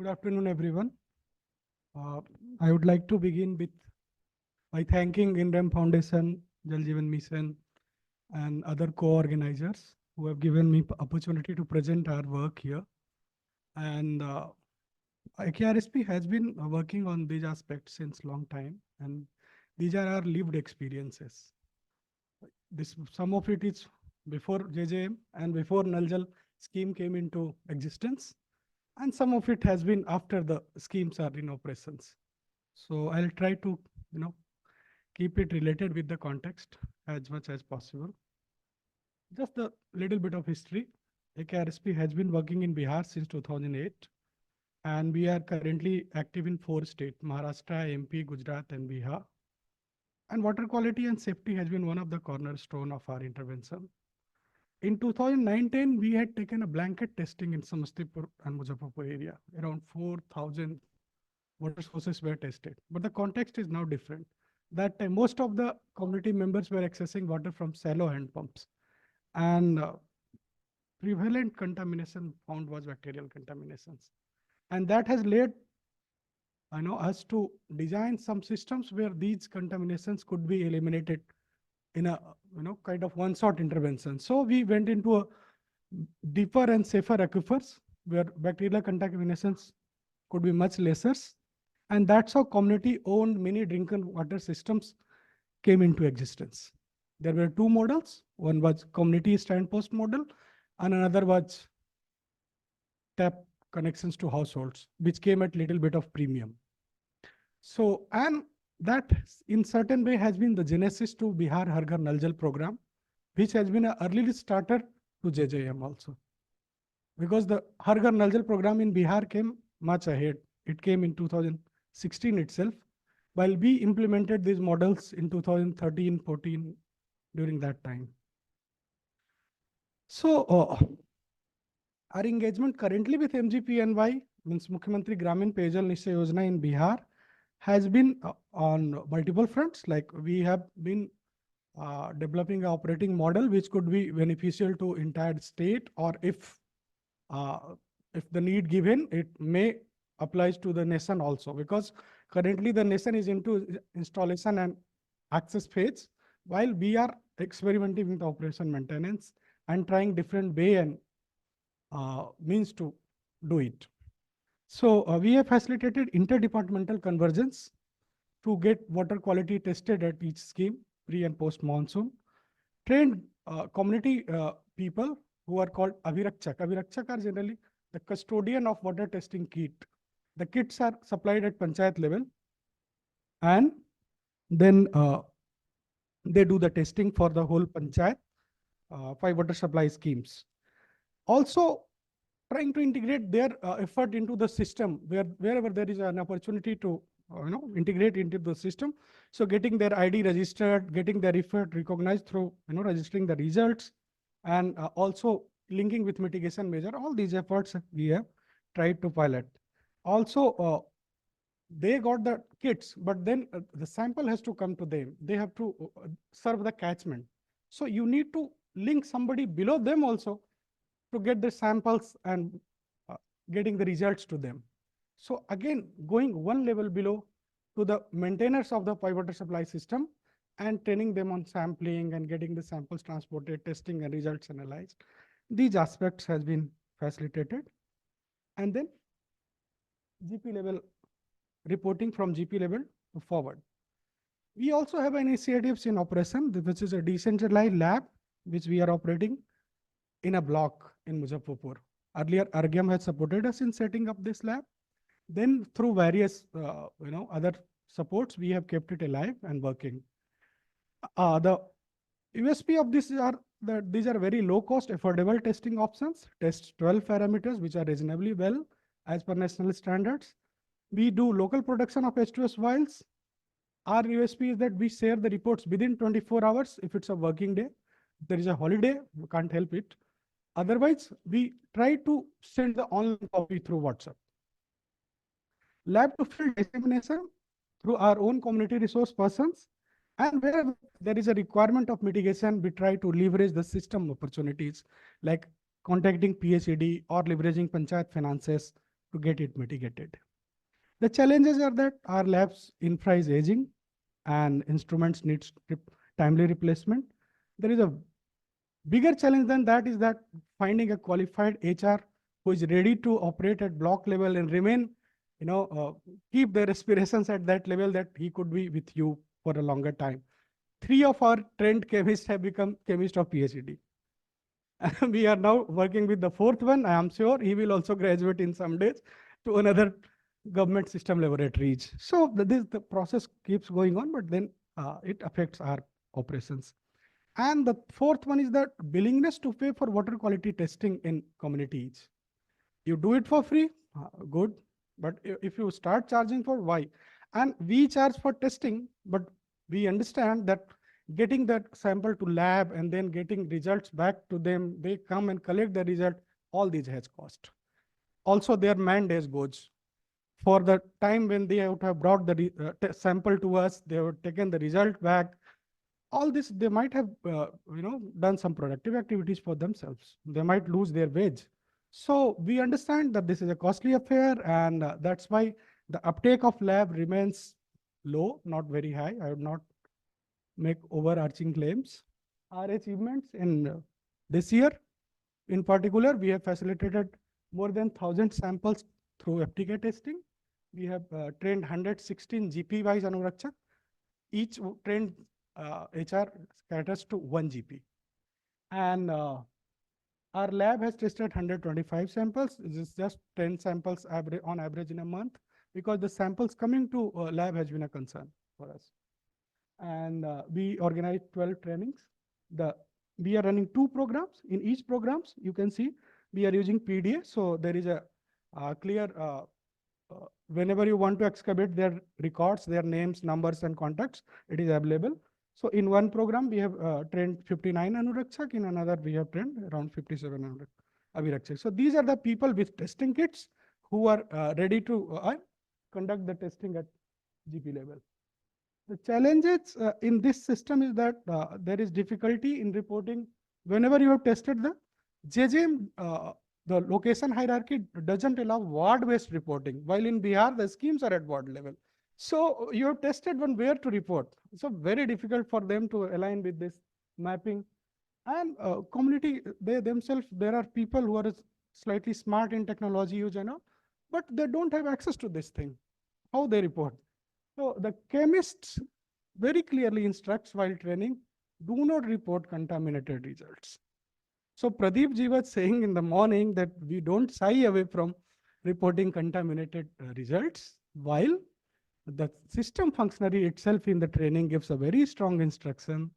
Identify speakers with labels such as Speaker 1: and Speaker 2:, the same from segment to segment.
Speaker 1: afternoon, everyone. I would like to begin by thanking INREM Foundation, Jal Jeevan Mission, and other co-organizers who have given me opportunity to present our work here. And IKRSP has been working on these aspects since long time, and these are our lived experiences. Some of it is before JJM and before Nal Jal scheme came into existence, and some of it has been after the schemes are in operations. So I'll try to, you know, keep it related with the context as much as possible. Just a little bit of history. AKRSP has been working in Bihar since 2008, and we are currently active in 4 states: Maharashtra, MP, Gujarat, and Bihar. And water quality and safety has been one of the cornerstone of our intervention. In 2019, we had taken a blanket testing in Samastipur and Muzaffarpur area. Around 4,000 water sources were tested. But the context is now different. That time, most of the community members were accessing water from shallow hand pumps. And prevalent contamination found was bacterial contaminations. And that has led us to design some systems where these contaminations could be eliminated in a kind of one-shot intervention. So we went into a deeper and safer aquifers where bacterial contaminations could be much lesser. And that's how community-owned mini drinking water systems came into existence. There were two models. One was community stand post model, and another was tap connections to households, which came at little bit of premium. So, and that in certain way has been the genesis to Bihar Har Ghar Nal Jal program, which has been an early starter to JJM also. Because the Har Ghar Nal Jal program in Bihar came much ahead. It came in 2016 itself, while we implemented these models in 2013-14 during that time. So our engagement currently with MGPNY, means Mukhyamantri Gramin Peyajal Nishay Yojana in Bihar, has been on multiple fronts. Like we have been developing an operating model which could be beneficial to entire state, or if the need given, it may applies to the nation also, because currently the nation is into installation and access phase, while we are experimenting with operation maintenance and trying different way and means to do it. So we have facilitated interdepartmental convergence to get water quality tested at each scheme, pre and post monsoon. Trained community people who are called Abhirakshak. Abhirakshak are generally the custodian of water testing kit. The kits are supplied at panchayat level, and then they do the testing for the whole panchayat 5 water supply schemes. Also, trying to integrate their effort into the system wherever there is an opportunity to integrate into the system. So getting their ID registered, getting their effort recognized through registering the results, and also linking with mitigation measure. All these efforts we have tried to pilot. Also, they got the kits, but then the sample has to come to them. They have to serve the catchment. So you need to link somebody below them also to get the samples and getting the results to them. So again, going one level below to the maintainers of the pipe water supply system and training them on sampling and getting the samples transported, testing and results analyzed. These aspects has been facilitated. And then GP level reporting from GP level to forward. We also have initiatives in operation, which is a decentralized lab, which we are operating in a block in Muzaffarpur. Earlier, INREM has supported us in setting up this lab. Then through various other supports, we have kept it alive and working. The USP of this are that these are very low cost, affordable testing options. Test 12 parameters, which are reasonably well as per national standards. We do local production of H2S vials. Our USP is that we share the reports within 24 hours if it's a working day. If there is a holiday, we can't help it. Otherwise, we try to send the online copy through WhatsApp. Lab to field dissemination through our own community resource persons. And where there is a requirement of mitigation, we try to leverage the system opportunities like contacting PhD or leveraging panchayat finances to get it mitigated. The challenges are that our labs infra is aging and instruments needs timely replacement. There is a bigger challenge than that is that finding a qualified HR who is ready to operate at block level and remain, keep their aspirations at that level that he could be with you for a longer time. 3 of our trained chemists have become chemists of PhD. We are now working with the fourth one. I am sure he will also graduate in some days to another government system laboratories. So the process keeps going on, but then it affects our operations. And the fourth one is that willingness to pay for water quality testing in communities. You do it for free, good. But if you start charging for why? And we charge for testing, but we understand that getting that sample to lab and then getting results back to them, they come and collect the result, all these has cost. Also their man days goes. For the time when they have brought the sample to us, they have taken the result back. All this, they might have done some productive activities for themselves. They might lose their wage. So we understand that this is a costly affair, and that's why the uptake of lab remains low, not very high. I would not make overarching claims. Our achievements in this year, in particular, we have facilitated more than 1,000 samples through FTK testing. We have trained 116 GP-wise anurakshak. Each trained HR caters to 1 GP. And our lab has tested 125 samples. This is just 10 samples on average in a month, because the samples coming to lab has been a concern for us. And we organized 12 trainings. We are running 2 programs. In each programs, you can see we are using PDA. So there is a clear, whenever you want to excavate their records, their names, numbers, and contacts, it is available. So in one program, we have trained 59 anurakshak. In another, we have trained around 57 avirakshak. So these are the people with testing kits who are ready to conduct the testing at GP level. The challenges in this system is that there is difficulty in reporting. Whenever you have tested the JJM, the location hierarchy doesn't allow ward-based reporting, while in Bihar, the schemes are at ward level. So you have tested one where to report. So very difficult for them to align with this mapping. And community, they themselves, there are people who are slightly smart in technology use, but they don't have access to this thing. How they report? So the chemists very clearly instructs while training, do not report contaminated results. So Pradeep ji was saying in the morning that we don't shy away from reporting contaminated results, while the system functionary itself in the training gives a very strong instruction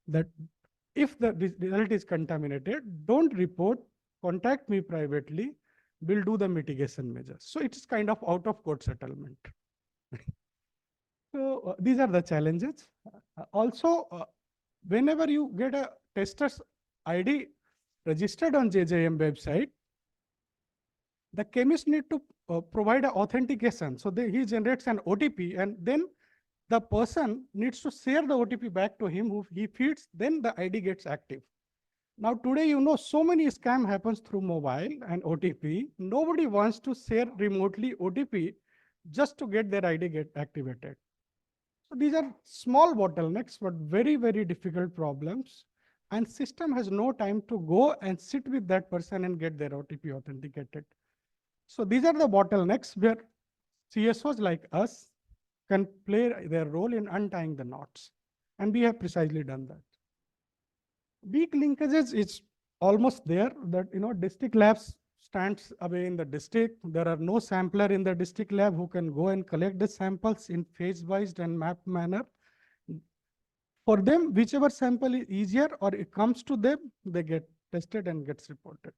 Speaker 1: that if the result is contaminated, don't report, contact me privately, we'll do the mitigation measures. So it's kind of out of court settlement. So these are the challenges. Also, whenever you get a tester's ID registered on JJM website, the chemist need to provide an authentication. So he generates an OTP, and then the person needs to share the OTP back to him who he feeds, then the ID gets active. Now today, so many scam happens through mobile and OTP. Nobody wants to share remotely OTP just to get their ID get activated. So these are small bottlenecks, but very, very difficult problems. And system has no time to go and sit with that person and get their OTP authenticated. So these are the bottlenecks where CSOs like us can play their role in untying the knots. And we have precisely done that. Weak linkages is almost there, that district labs stands away in the district. There are no sampler in the district lab who can go and collect the samples in phase-wise and mapped manner. For them, whichever sample is easier or it comes to them, they get tested and gets reported.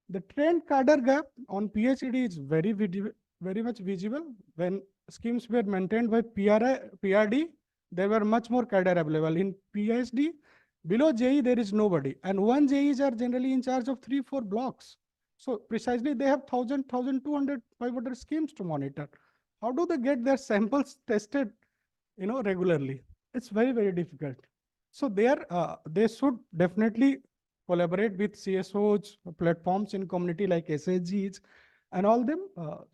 Speaker 1: The trained cadre gap on PhD is very much visible. When schemes were maintained by PRD, there were much more cadre available. In PhD, below JE, there is nobody. And 1 JEs are generally in charge of 3-4 blocks. So precisely, they have 1,000, 1,200, 500 schemes to monitor. How do they get their samples tested, regularly? It's very, very difficult. So they should definitely collaborate with CSOs, platforms in community like SSGs, and all them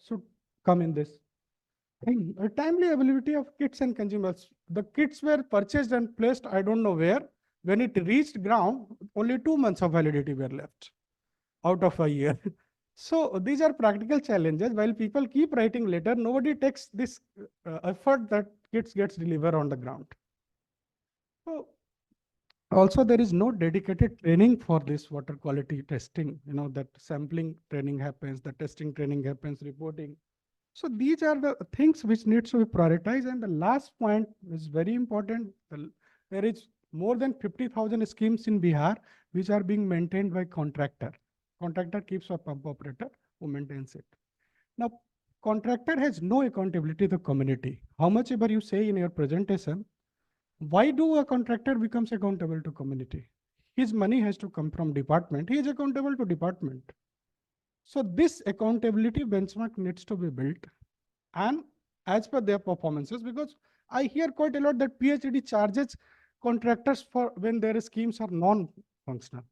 Speaker 1: should come in this. A timely availability of kits and consumables. The kits were purchased and placed, I don't know where. When it reached ground, only 2 months of validity were left out of a year. So these are practical challenges. While people keep writing letter, nobody takes this effort that kits gets delivered on the ground. So also there is no dedicated training for this water quality testing. You know that sampling training happens, the testing training happens, reporting. So these are the things which needs to be prioritized. And the last point is very important. There is more than 50,000 schemes in Bihar which are being maintained by contractor. Contractor keeps a pump operator who maintains it. Now, contractor has no accountability to the community. How much ever you say in your presentation, why do a contractor becomes accountable to community? His money has to come from department. He is accountable to department. So this accountability benchmark needs to be built and as per their performances, because I hear quite a lot that PhD charges contractors for when their schemes are non-functional.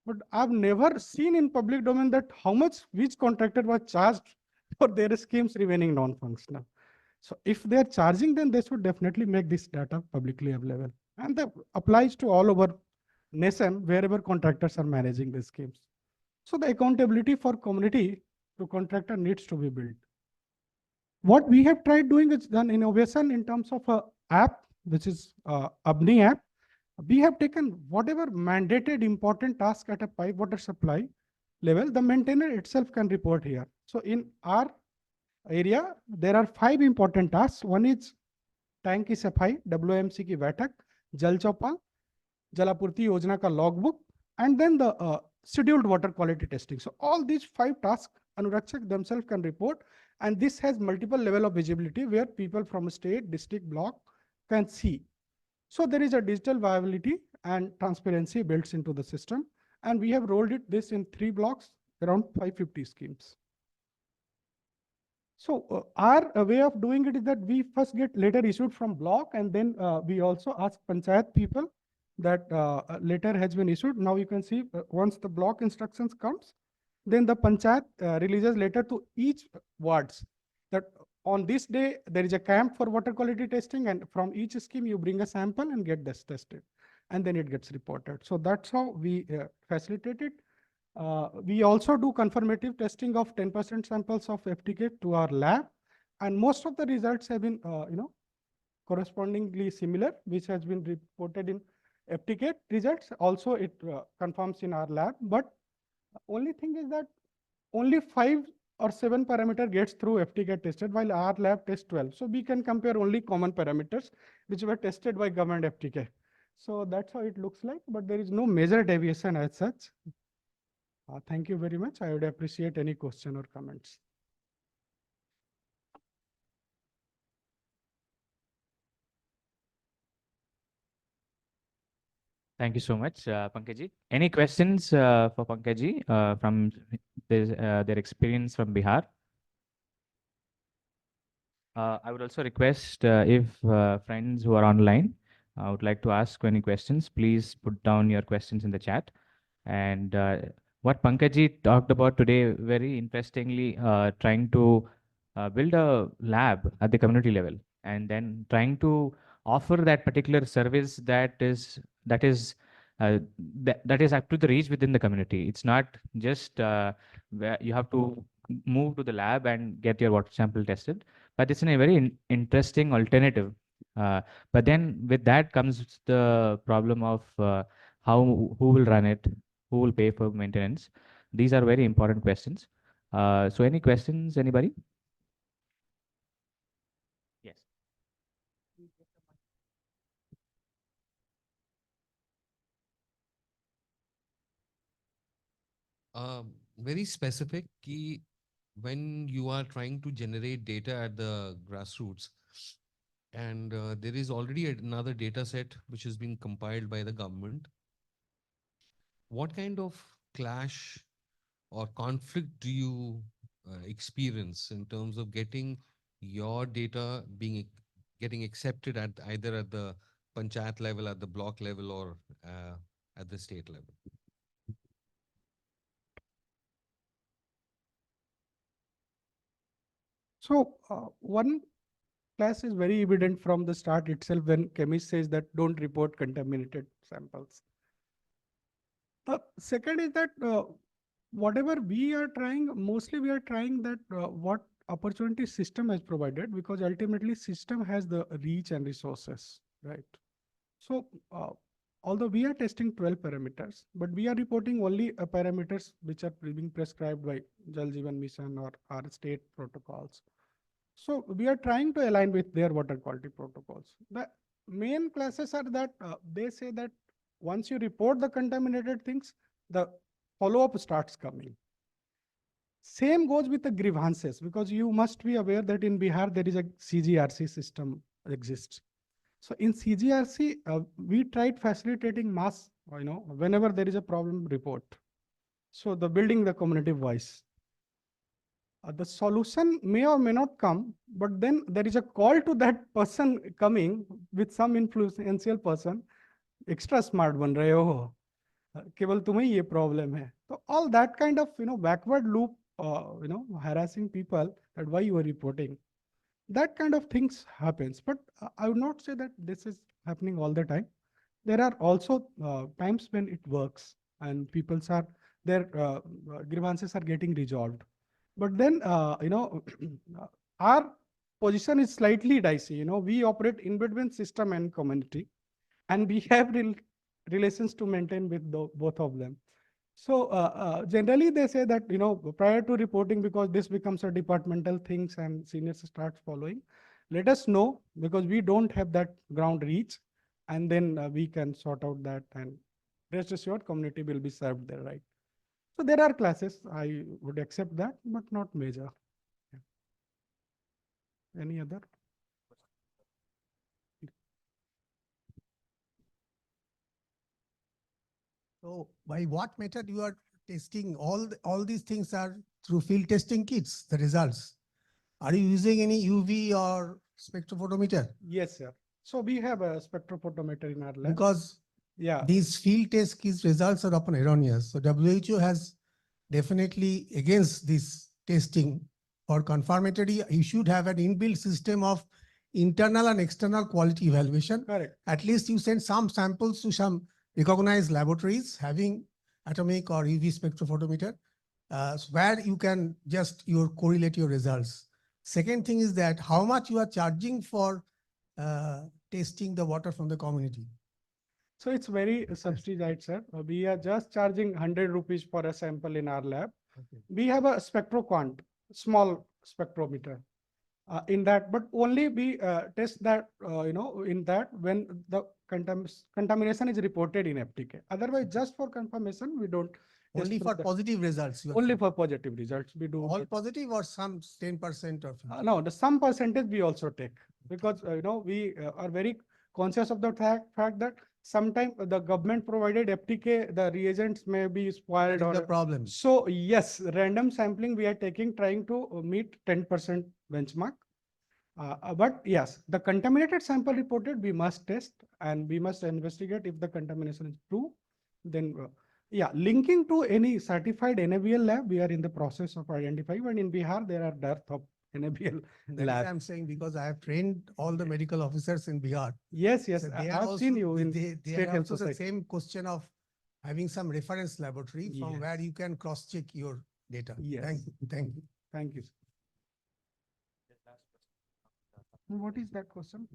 Speaker 1: But I've never seen in public domain that how much which contractor was charged for their schemes remaining non-functional. So if they're charging, then they should definitely make this data publicly available. And that applies to all over nation wherever contractors are managing the schemes. So the accountability for community to contractor needs to be built. What we have tried doing is done innovation in terms of a app, which is Abni app. We have taken whatever mandated important task at a pipe water supply level, the maintainer itself can report here. So in our area, there are 5 important tasks. One is tank की सफाई, WMC की बैठक, जल चौपाल, जलापूर्ति योजना का logbook, and then the scheduled water quality testing. So all these 5 tasks Anurakshak themselves can report, and this has multiple level of visibility where people from state, district, block can see. So there is a digital viability and transparency built into the system, and we have rolled this in 3 blocks, around 550 schemes. So our way of doing it is that we first get letter issued from block, and then we also ask panchayat people that letter has been issued. Now you can see once the block instructions comes, then the panchayat releases letter to each wards that on this day there is a camp for water quality testing, and from each scheme you bring a sample and get this tested, and then it gets reported. So that's how we facilitate it. We also do confirmative testing of 10% samples of FTK to our lab, and most of the results have been, correspondingly similar, which has been reported in FTK results. Also, it confirms in our lab, but only thing is that only 5 or 7 parameter gets through FTK tested, while our lab tests 12. So we can compare only common parameters which were tested by government FTK. So that's how it looks like, but there is no major deviation as such. Thank you very much. I would appreciate any question or comments.
Speaker 2: Thank you so much, Pankaj. Any questions for Pankaj from their experience from Bihar? I would also request if friends who are online would like to ask any questions, please put down your questions in the chat. And what Pankaj talked about today, very interestingly, trying to build a lab at the community level, and then trying to offer that particular service that is up to the reach within the community. It's not just where you have to move to the lab and get your water sample tested, but it's in a very interesting alternative. But then with that comes the problem of who will run it, who will pay for maintenance. These are very important questions. So any questions, anybody? Yes.
Speaker 3: Very specific key when you are trying to generate data at the grassroots, and there is already another data set which has been compiled by the government. What kind of clash or conflict do you experience in terms of getting your data getting accepted at either at the panchayat level, at the block level, or at the state level?
Speaker 1: So one class is very evident from the start itself when chemist says that don't report contaminated samples. The second is that whatever we are trying, mostly we are trying that what opportunity system has provided, because ultimately system has the reach and resources, right? So although we are testing 12 parameters, but we are reporting only parameters which are being prescribed by Jal Jeevan Mission or our state protocols. So we are trying to align with their water quality protocols. The main classes are that they say that once you report the contaminated things, the follow-up starts coming. Same goes with the grievances, because you must be aware that in Bihar there is a CGRC system exists. So in CGRC, we tried facilitating mass, whenever there is a problem report. So the building the community voice. The solution may or may not come, but then there is a call to that person coming with some influential person, extra smart बन रहे हो, केवल तुम्हें ये problem है. So all that kind of backward loop, harassing people that why you are reporting. That kind of things happens, but I would not say that this is happening all the time. There are also times when it works and their grievances are getting resolved. But then, our position is slightly dicey. We operate in between system and community, and we have relations to maintain with both of them. So generally they say that, prior to reporting, because this becomes a departmental things and seniors start following, let us know, because we don't have that ground reach, and then we can sort out that, and rest assured community will be served there, right? So there are classes, I would accept that, but not major. Yeah. Any other?
Speaker 4: So by what method you are testing? All these things are through field testing kits, the results. Are you using any UV or spectrophotometer?
Speaker 1: Yes, sir. So we have a spectrophotometer in our lab.
Speaker 4: Because
Speaker 1: yeah,
Speaker 4: these field test kits results are often erroneous. So WHO has definitely against this testing. For confirmatory, you should have an inbuilt system of internal and external quality evaluation.
Speaker 1: correct.
Speaker 4: At least you send some samples to some recognized laboratories having atomic or UV spectrophotometer, where you can just correlate your results. Second thing is that how much you are charging for testing the water from the community.
Speaker 1: So it's very subsidized, sir. We are just charging 100 rupees for a sample in our lab.
Speaker 4: Okay.
Speaker 1: We have a spectroquant, small spectrometer in that, but only we test that, in that when the contamination is reported in FTK. Otherwise, just for confirmation, we don't.
Speaker 4: Only for positive results.
Speaker 1: Only for positive results we do.
Speaker 4: All positive or some 10% or?
Speaker 1: No, some percentage we also take, because we are very conscious of the fact that sometimes the government provided FTK, the reagents may be spoiled or
Speaker 4: the problem.
Speaker 1: So yes, random sampling we are taking, trying to meet 10% benchmark. But yes, the contaminated sample reported, we must test and we must investigate if the contamination is true. Then yeah, linking to any certified NABL lab, we are in the process of identifying. And in Bihar, there are dearth of NABL labs.
Speaker 4: I'm saying because I have trained all the medical officers in Bihar.
Speaker 1: Yes, yes,
Speaker 4: So
Speaker 1: I have seen you in
Speaker 4: they
Speaker 1: State
Speaker 4: are
Speaker 1: Health
Speaker 4: also the
Speaker 1: Society.
Speaker 4: same question of having some reference laboratory from
Speaker 1: Yes.
Speaker 4: where you can cross-check your data.
Speaker 1: Yes.
Speaker 4: Thank you. Thank you.
Speaker 1: Thank you. What is that question?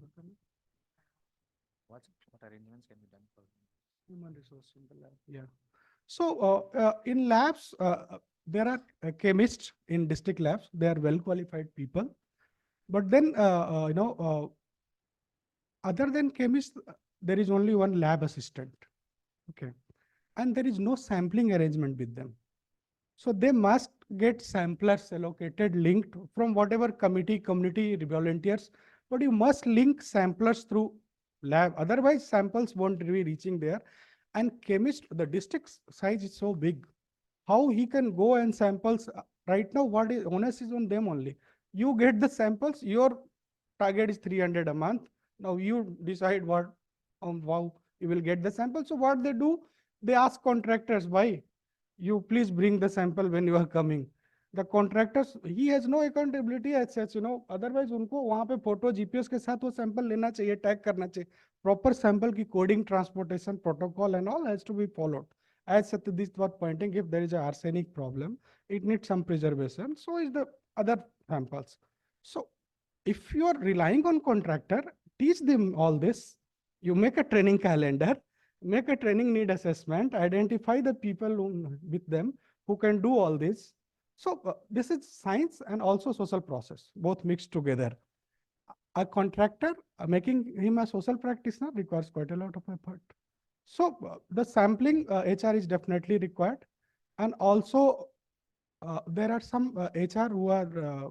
Speaker 2: What arrangements can be done for
Speaker 1: Human resource in the lab. Yeah. So in labs, there are chemists in district labs. They are well qualified people. But then, other than chemists, there is only one lab assistant. Okay. And there is no sampling arrangement with them. So they must get samplers allocated, linked from whatever committee, community volunteers, but you must link samplers through lab. Otherwise, samples won't be reaching there. And chemist, the district size is so big. How he can go and samples right now? What is onus is on them only. You get the samples. Your target is 300 a month. Now you decide what how you will get the sample. So what they do, they ask contractors, why you please bring the sample when you are coming. the contractors, he has no accountability as such, otherwise उनको वहाँ पे photo GPS के साथ वो sample लेना चाहिए, tag करना चाहिए. Proper sample की coding, transportation protocol and all has to be followed. As Satyajit was pointing, if there is a arsenic problem, it needs some preservation. So is the other samples. So if you are relying on contractor, teach them all this. You make a training calendar, make a training need assessment, identify the people with them who can do all this. So this is science and also social process, both mixed together. A contractor, making him a social practitioner requires quite a lot of effort. So the sampling HR is definitely required. And also there are some HR who are,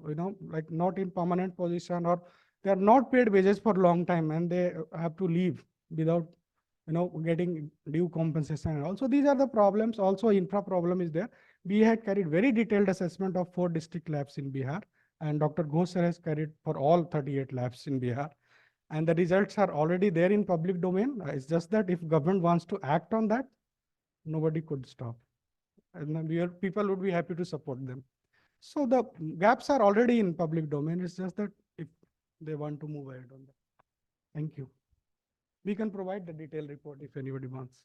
Speaker 1: like not in permanent position, or they are not paid wages for long time and they have to leave without, getting due compensation. And also these are the problems. Also infra problem is there. We had carried very detailed assessment of 4 district labs in Bihar, and Dr. Ghosh sir has carried for all 38 labs in Bihar. And the results are already there in public domain. It's just that if government wants to act on that, nobody could stop. And then your people would be happy to support them. So the gaps are already in public domain. It's just that if they want to move ahead on that. Thank you. We can provide the detailed report if anybody wants.